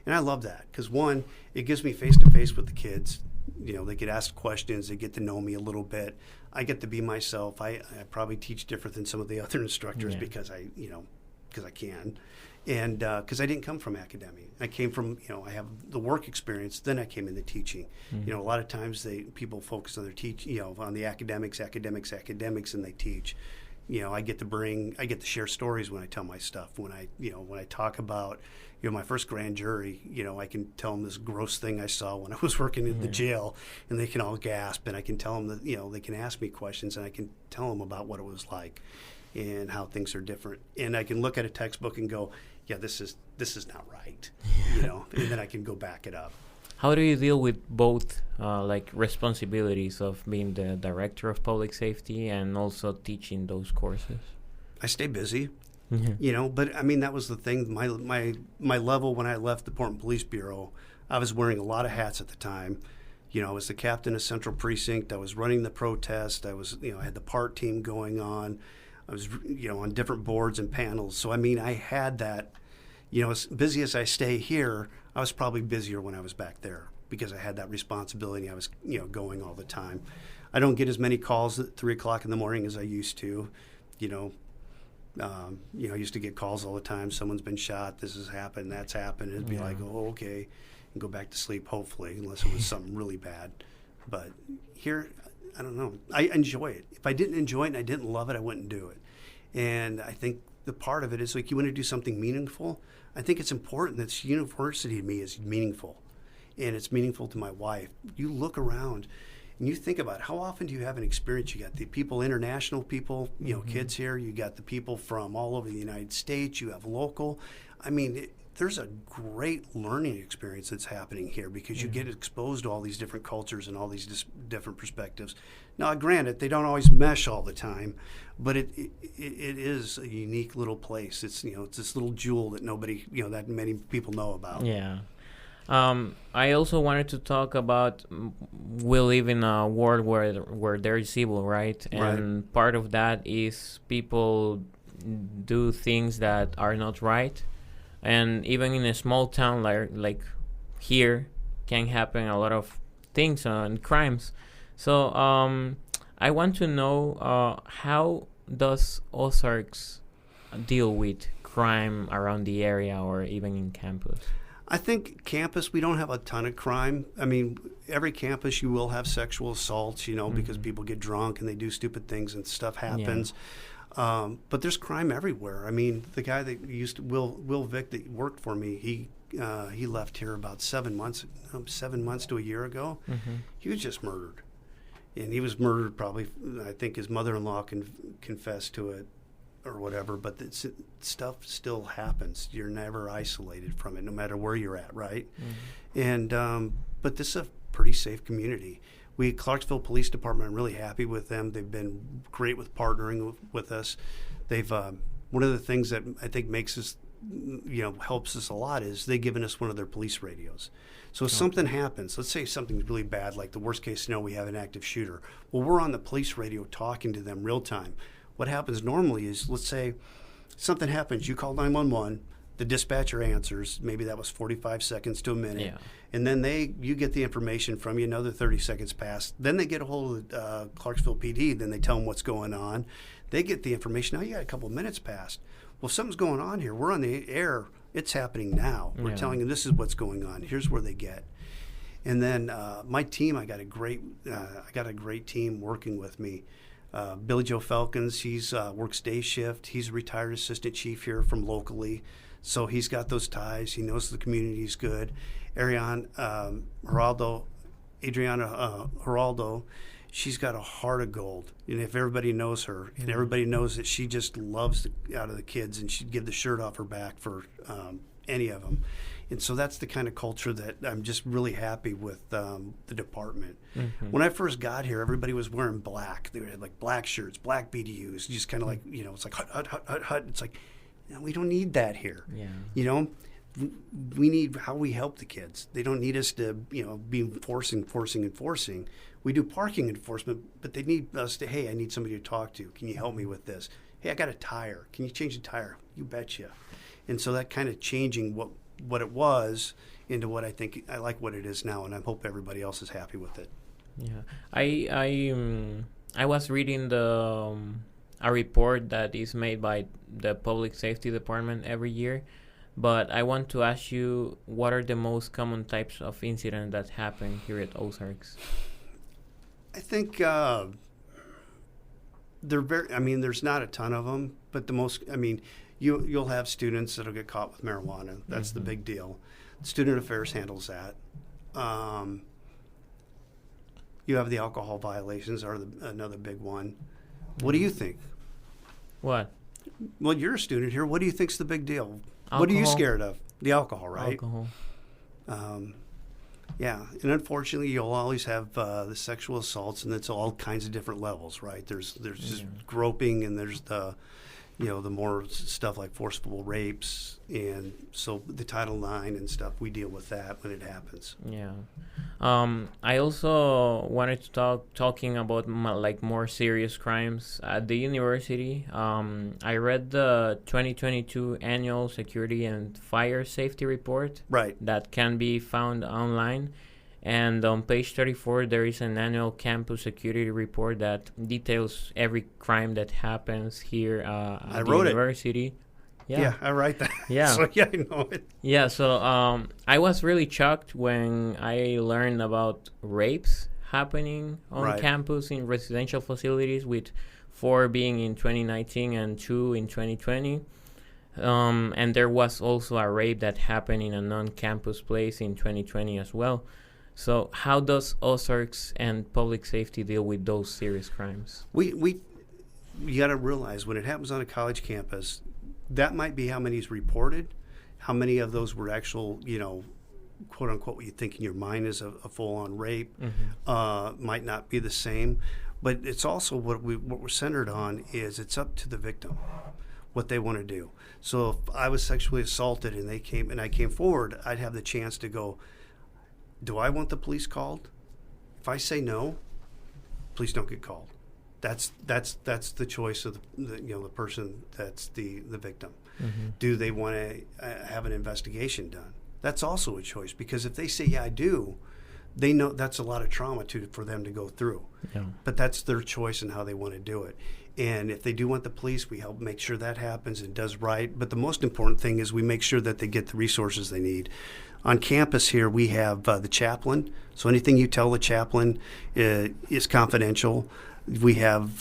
and I love that because one, it gives me face to face with the kids. They get asked questions, they get to know me a little bit. I get to be myself. I probably teach different than some of the other instructors because I can, and because I didn't come from academia. I came from I have the work experience. Then I came into teaching. Mm-hmm. A lot of times people focus on their on the academics, and they teach. I get to share stories when I tell my stuff. When I talk about my first grand jury, I can tell them this gross thing I saw when I was working in the jail, and they can all gasp. And I can tell them that they can ask me questions, and I can tell them about what it was like and how things are different. And I can look at a textbook and go, yeah, this is not right, and then I can go back it up. How do you deal with both responsibilities of being the director of public safety and also teaching those courses? I stay busy, but I mean, that was the thing. My level when I left the Portland Police Bureau, I was wearing a lot of hats at the time. I was the captain of Central Precinct. I was running the protest. I was, I had the PART team going on. I was, on different boards and panels. So, I mean, I had that, as busy as I stay here, I was probably busier when I was back there because I had that responsibility. I was, going all the time. I don't get as many calls at 3 o'clock in the morning as I used to. I used to get calls all the time. Someone's been shot. This has happened. That's happened. It'd be like, oh, okay. and go back to sleep, hopefully, unless it was something really bad. But here, I don't know. I enjoy it. If I didn't enjoy it and I didn't love it, I wouldn't do it. And I think the part of it is like you want to do something meaningful. I think it's important that this university to me is meaningful, and it's meaningful to my wife. You look around and you think about how often do you have an experience? You got the people, international people, kids here. You got the people from all over the United States. You have local. I mean, there's a great learning experience that's happening here because you get exposed to all these different cultures and all these different perspectives. Now, granted, they don't always mesh all the time, but it is a unique little place. It's it's this little jewel that nobody that many people know about. Yeah. I also wanted to talk about we live in a world where there is evil, right? And part of that is people do things that are not right. And even in a small town like here, can happen a lot of things and crimes. So I want to know how does Ozarks deal with crime around the area or even in campus? I think campus, we don't have a ton of crime. I mean, every campus you will have sexual assaults, because people get drunk and they do stupid things and stuff happens. Yeah. But there's crime everywhere. I mean, the guy that used to, Will Vick, that worked for me, he left here about 7 months to a year ago. Mm-hmm. He was just murdered. And he was murdered probably, I think his mother-in-law confessed to it or whatever, but stuff still happens. You're never isolated from it, no matter where you're at, right? Mm-hmm. And but this is a pretty safe community. Clarksville Police Department, I'm really happy with them. They've been great with partnering with us. They've one of the things that I think makes us, helps us a lot is they've given us one of their police radios. So if something happens, let's say something's really bad, like the worst case scenario, we have an active shooter. Well, we're on the police radio talking to them real time. What happens normally is, let's say something happens, you call 911, the dispatcher answers, maybe that was 45 seconds to a minute, and then you get the information from you, another 30 seconds pass. Then they get a hold of Clarksville PD, then they tell them what's going on. They get the information. Now you got a couple of minutes passed. Well, something's going on here. We're on the air. It's happening now. We're telling them this is what's going on. Here's where they get. And then my team, I got a great team working with me. Billy Joe Falcons, he's works day shift. He's a retired assistant chief here from locally, so he's got those ties. He knows the community's good. Adriana Geraldo, she's got a heart of gold. And if everybody knows her, and everybody knows that she just loves out of the kids, and she'd give the shirt off her back for any of them. And so that's the kind of culture that I'm just really happy with the department. Mm-hmm. When I first got here, everybody was wearing black. They had like black shirts, black BDUs, just kind of like, it's like hut. It's like, we don't need that here. Yeah. We need how we help the kids. They don't need us to, be forcing. We do parking enforcement, but they need us to, hey, I need somebody to talk to. Can you help me with this? Hey, I got a tire. Can you change the tire? You betcha. And so that kind of changing what it was into what I like what it is now, and I hope everybody else is happy with it. Yeah, I was reading a report that is made by the Public Safety Department every year, but I want to ask you, what are the most common types of incidents that happen here at Ozarks? I think there's not a ton of them, but the most, you'll have students that'll get caught with marijuana. That's the big deal. Student Affairs handles that. You have the alcohol violations are another big one. What do you think? What? Well, you're a student here. What do you think's the big deal? Alcohol. What are you scared of? The alcohol, right? Alcohol. Yeah, and unfortunately, you'll always have the sexual assaults, and it's all kinds of different levels, right? There's just groping, and there's the more stuff like forcible rapes, and so the Title IX and stuff, we deal with that when it happens. Yeah. I also wanted to talking about more serious crimes at the university. I read the 2022 Annual Security and Fire Safety Report. Right. That can be found online. And on page 34, there is an annual campus security report that details every crime that happens here at the university. Yeah, I write that. Yeah. So yeah, I know it. Yeah, so I was really shocked when I learned about rapes happening on Right. campus in residential facilities, with 4 being in 2019 and 2 in 2020. And there was also a rape that happened in a non-campus place in 2020 as well. So how does Ozarks and public safety deal with those serious crimes? You got to realize when it happens on a college campus, that might be how many is reported, how many of those were actual, quote unquote, what you think in your mind is a full-on rape. Might not be the same, but it's also what we're centered on is it's up to the victim what they want to do. So if I was sexually assaulted and I came forward, I'd have the chance to go, do I want the police called? If I say no, police don't get called. That's the choice of the person that's the victim. Do they want to have an investigation done? That's also a choice, because if they say, yeah, I do, they know that's a lot of trauma for them to go through. Yeah. But that's their choice in how they want to do it. And if they do want the police, we help make sure that happens and does right. But the most important thing is we make sure that they get the resources they need. On campus here, we have the chaplain. So anything you tell the chaplain is confidential. We have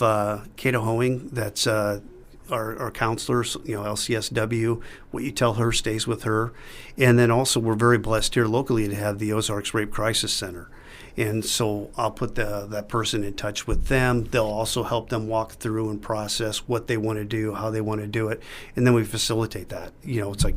Cato Hoeing, that's our counselors, LCSW. What you tell her stays with her. And then also we're very blessed here locally to have the Ozarks Rape Crisis Center. And so I'll put that person in touch with them. They'll also help them walk through and process what they want to do, how they want to do it. And then we facilitate that. It's like,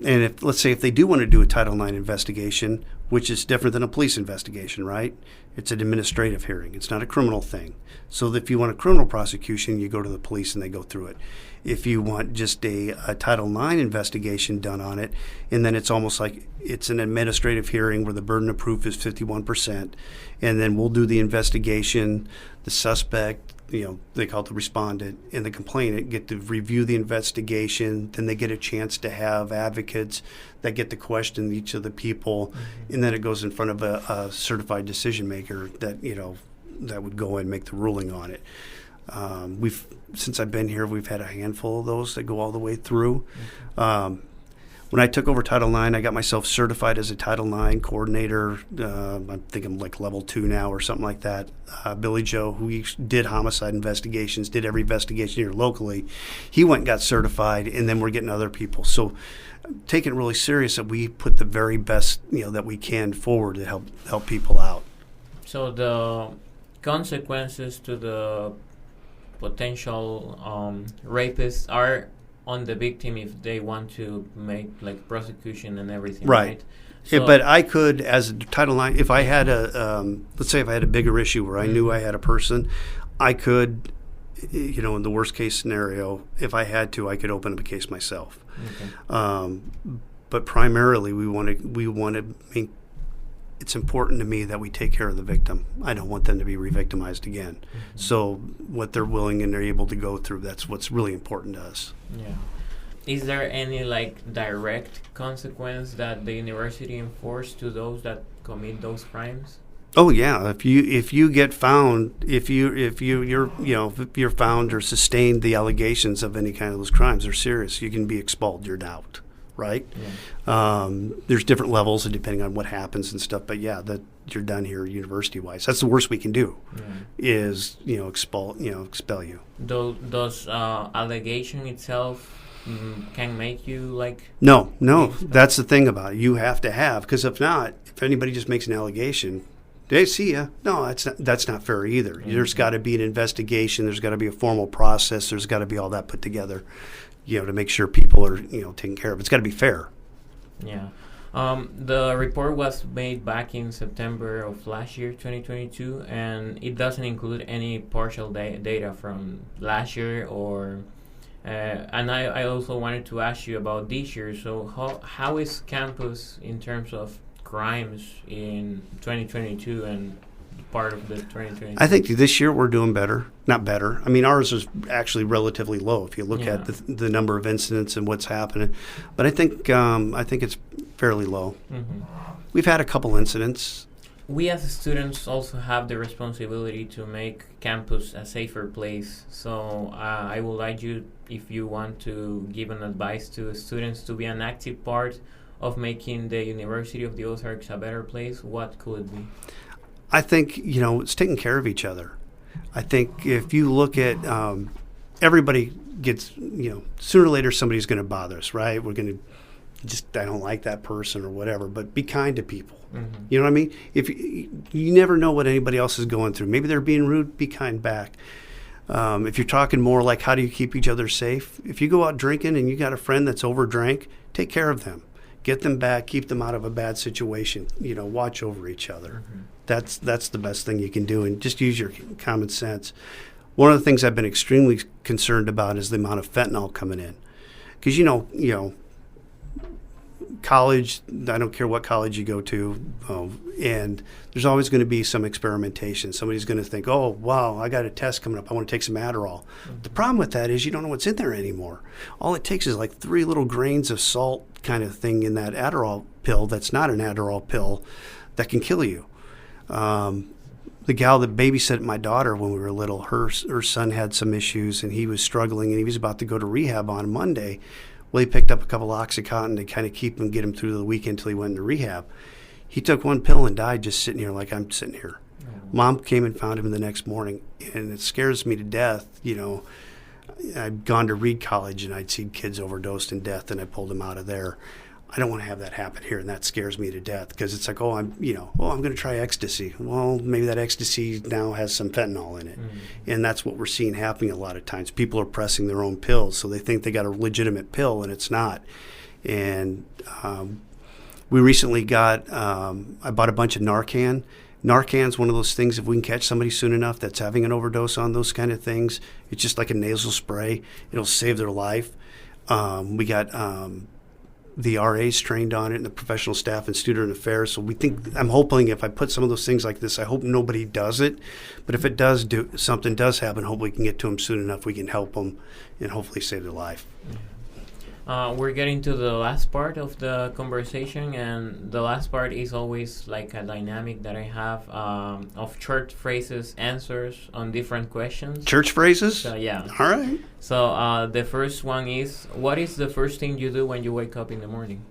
and let's say if they do want to do a Title IX investigation, which is different than a police investigation, right? It's an administrative hearing. It's not a criminal thing. So if you want a criminal prosecution, you go to the police and they go through it. If you want just a Title IX investigation done on it, and then it's almost like it's an administrative hearing where the burden of proof is 51%, and then we'll do the investigation, the suspect, they call it the respondent, and the complainant get to review the investigation. Then they get a chance to have advocates that get to question each of the people, and then it goes in front of a certified decision maker that that would go and make the ruling on it. Since I've been here, we've had a handful of those that go all the way through. When I took over Title IX, I got myself certified as a Title IX coordinator. I think I'm like level 2 now or something like that. Billy Joe, who did homicide investigations, did every investigation here locally, he went and got certified, and then we're getting other people. So taking it really serious that we put the very best that we can forward to help people out. So the consequences to the potential rapists are on the victim if they want to make like prosecution and everything, right? So, yeah, but I could, as a Title IX, if I had let's say if I had a bigger issue where I knew I had a person, I could, in the worst case scenario, if I had to, I could open up a case myself. Okay. But primarily, we want to. It's important to me that we take care of the victim. I don't want them to be re-victimized again. So what they're willing and they're able to go through, that's what's really important to us. Yeah. Is there any direct consequence that the university enforced to those that commit those crimes? Oh yeah, if you get found, if you're found or sustained the allegations of any kind of those crimes, they're serious. You can be expelled. You're out. Right? Yeah. There's different levels depending on what happens and stuff, but yeah, that you're done here university-wise. That's the worst we can do, is expel you. Does allegation itself can make you No. That's the thing about it. You have to have, because if not, if anybody just makes an allegation, they see ya. No, that's not fair either. Mm-hmm. There's got to be an investigation. There's got to be a formal process. There's got to be all that put together. To make sure people are, taken care of. It's got to be fair. Yeah. The report was made back in September of last year, 2022, and it doesn't include any partial data from last year and I also wanted to ask you about this year. So how is campus in terms of crimes in 2022 and part of the 2022? I think this year we're doing better. Not better. I mean, ours is actually relatively low if you look at the number of incidents and what's happening. But I think it's fairly low. Mm-hmm. We've had a couple incidents. we as students also have the responsibility to make campus a safer place. So I would like you, if you want to give an advice to students to be an active part of making the University of the Ozarks a better place, what could it be? I think, it's taking care of each other. I think if you look at everybody gets, sooner or later somebody's going to bother us, right? We're going to I don't like that person or whatever, but be kind to people. Mm-hmm. You know what I mean? If you never know what anybody else is going through. Maybe they're being rude, be kind back. If you're talking more like how do you keep each other safe, if you go out drinking and you got a friend that's overdrank, take care of them. Get them back, keep them out of a bad situation, watch over each other. Mm-hmm. That's the best thing you can do, and just use your common sense. One of the things I've been extremely concerned about is the amount of fentanyl coming in. Because, college, I don't care what college you go to, and there's always going to be some experimentation. Somebody's going to think, oh, wow, I got a test coming up. I want to take some Adderall. Mm-hmm. The problem with that is you don't know what's in there anymore. All it takes is like 3 little grains of salt kind of thing in that Adderall pill that's not an Adderall pill that can kill you. The gal that babysat my daughter when we were little, her son had some issues, and he was struggling, and he was about to go to rehab on Monday. Well, he picked up a couple of OxyContin to kind of get him through the weekend until he went into rehab. He took one pill and died just sitting here like I'm sitting here. Mm-hmm. Mom came and found him the next morning, and it scares me to death. I'd gone to Reed College, and I'd seen kids overdosed and death, and I pulled them out of there. I don't want to have that happen here, and that scares me to death because it's like, I'm going to try ecstasy. Well, maybe that ecstasy now has some fentanyl in it, and that's what we're seeing happening a lot of times. People are pressing their own pills, so they think they got a legitimate pill, and it's not. And we recently I bought a bunch of Narcan. Narcan's one of those things, if we can catch somebody soon enough that's having an overdose on those kind of things, it's just like a nasal spray. It'll save their life. We got the RAs trained on it, and the professional staff and student affairs. So I'm hoping if I put some of those things like this, I hope nobody does it. But if it does something does happen, hopefully we can get to them soon enough. We can help them and hopefully save their life. We're getting to the last part of the conversation, and the last part is always like a dynamic that I have of church phrases, answers on different questions. Church phrases? So, yeah. All right. So the first one is, what is the first thing you do when you wake up in the morning?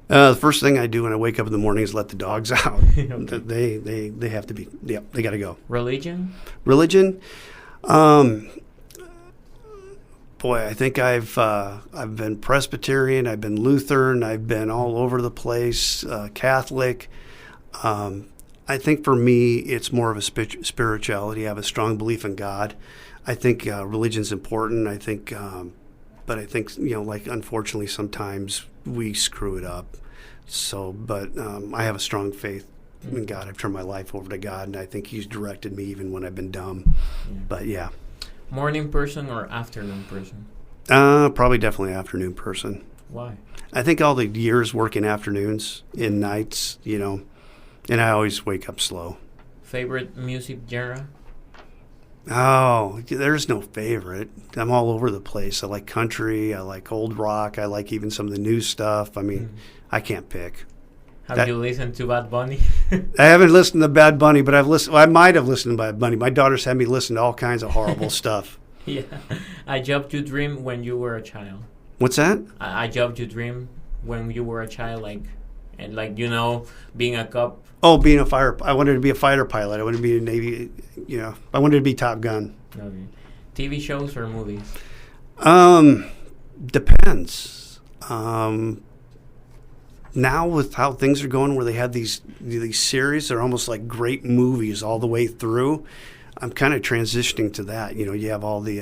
The first thing I do when I wake up in the morning is let the dogs out. Okay. They have to be, they got to go. Religion? Boy, I think I've been Presbyterian, I've been Lutheran, I've been all over the place, Catholic. I think for me, it's more of a spirituality. I have a strong belief in God. I think religion's important. I think, but I think unfortunately sometimes we screw it up. So, but I have a strong faith in God. I've turned my life over to God, and I think He's directed me even when I've been dumb. Yeah. But yeah. Morning person or afternoon person? Probably definitely afternoon person. Why? I think all the years working afternoons and nights, and I always wake up slow. Favorite music genre? Oh, there's no favorite. I'm all over the place. I like country. I like old rock. I like even some of the new stuff. I mean, I can't pick. Have you listened to Bad Bunny? I haven't listened to Bad Bunny, but I might have listened to Bad Bunny. My daughters had me listen to all kinds of horrible stuff. Yeah. A job you dream when you were a child. What's that? A job you dream when you were a child, being a cop. Oh, being a fighter. I wanted to be a fighter pilot. I wanted to be a Navy, I wanted to be Top Gun. Okay. TV shows or movies? Depends. Now with how things are going, where they have these series, they're almost like great movies all the way through. I'm kind of transitioning to that. You have all the,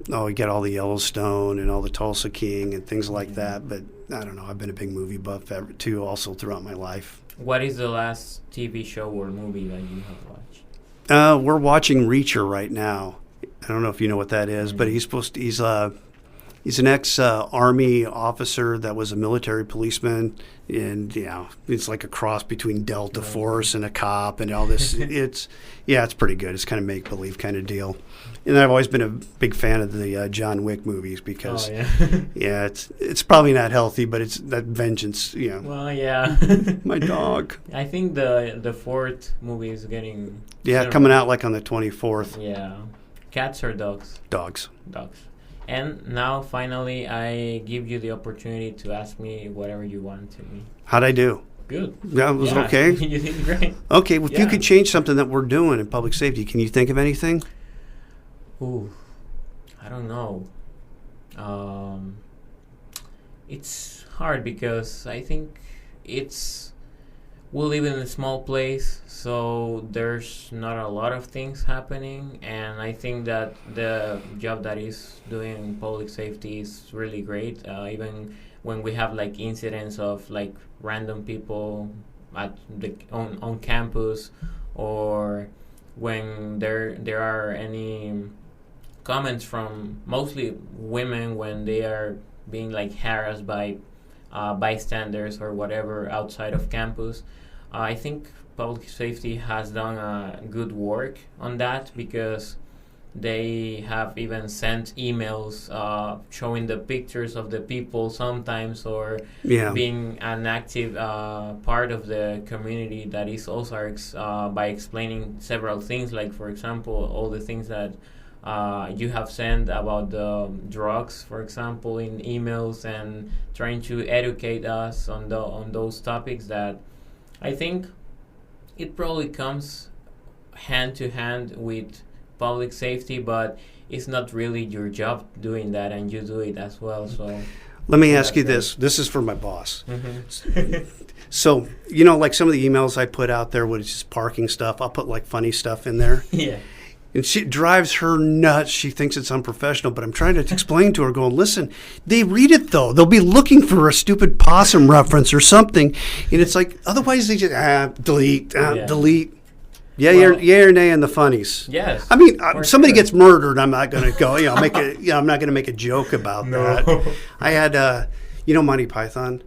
you got all the Yellowstone and all the Tulsa King and things like that. But I don't know. I've been a big movie buff too, also throughout my life. What is the last TV show or movie that you have watched? We're watching Reacher right now. I don't know if you know what that is, but he's He's an ex-Army officer that was a military policeman, and it's like a cross between Delta Force and a cop and all this. It's pretty good. It's kind of make-believe kind of deal. And I've always been a big fan of the John Wick movies because, it's probably not healthy, but it's that vengeance. Well, yeah. My dog. I think the fourth movie is getting coming out like on the 24th. Yeah. Cats or dogs? Dogs. And now, finally, I give you the opportunity to ask me whatever you want to me. How'd I do? Good. Yeah, was it okay? You did great. Okay, well, if you could change something that we're doing in public safety, can you think of anything? Ooh, I don't know. It's hard because I think we live in a small place, so there's not a lot of things happening, and I think that the job that is doing in public safety is really great. Even when we have like incidents of like random people on campus, or when there are any comments from mostly women when they are being like harassed by bystanders or whatever outside of campus. I think public safety has done good work on that because they have even sent emails showing the pictures of the people sometimes, or being an active part of the community that is Ozarks by explaining several things, like for example all the things that you have sent about the drugs, for example, in emails, and trying to educate us on those topics that I think it probably comes hand to hand with public safety, but it's not really your job doing that, and you do it as well. So let me ask you this. This is for my boss. Mm-hmm. So, like some of the emails I put out there, when it's just parking stuff, I'll put like funny stuff in there. Yeah. And she drives her nuts. She thinks it's unprofessional, but I'm trying to explain to her, going, listen, they read it, though. They'll be looking for a stupid possum reference or something. And it's like, otherwise they just, delete. Yeah, or nay on the funnies. Yes. I mean, somebody gets murdered, I'm not going to go, I'm not going to make a joke about that. I had, Monty Python.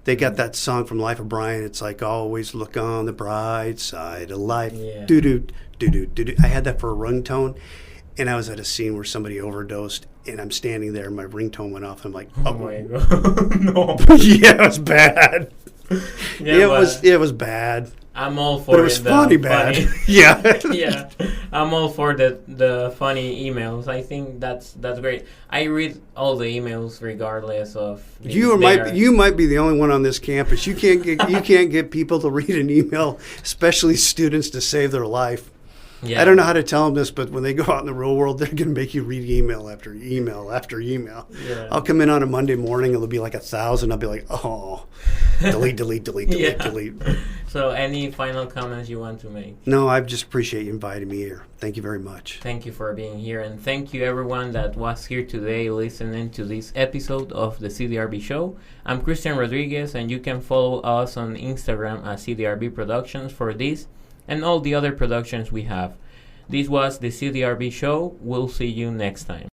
They got that song from Life of Brian. It's like, always look on the bright side of life. Yeah. Do-do, do-do, do-do. I had that for a ringtone, and I was at a scene where somebody overdosed, and I'm standing there, and my ringtone went off. And I'm like, oh my God. No. Yeah, it was bad. It was bad. I'm all for it. But it was funny bad. Yeah. Yeah. I'm all for the funny emails. I think that's great. I read all the emails regardless of you might be the only one on this campus. You can't get people to read an email, especially students, to save their life. Yeah. I don't know how to tell them this, but when they go out in the real world, they're going to make you read email after email after email. Yeah. I'll come in on a Monday morning, it'll be like 1,000. I'll be like, oh, delete. So any final comments you want to make? No, I just appreciate you inviting me here. Thank you very much. Thank you for being here, and thank you everyone that was here today listening to this episode of the CDRB Show. I'm Christian Rodriguez, and you can follow us on Instagram at CDRB Productions for this and all the other productions we have. This was the CDRB Show. We'll see you next time.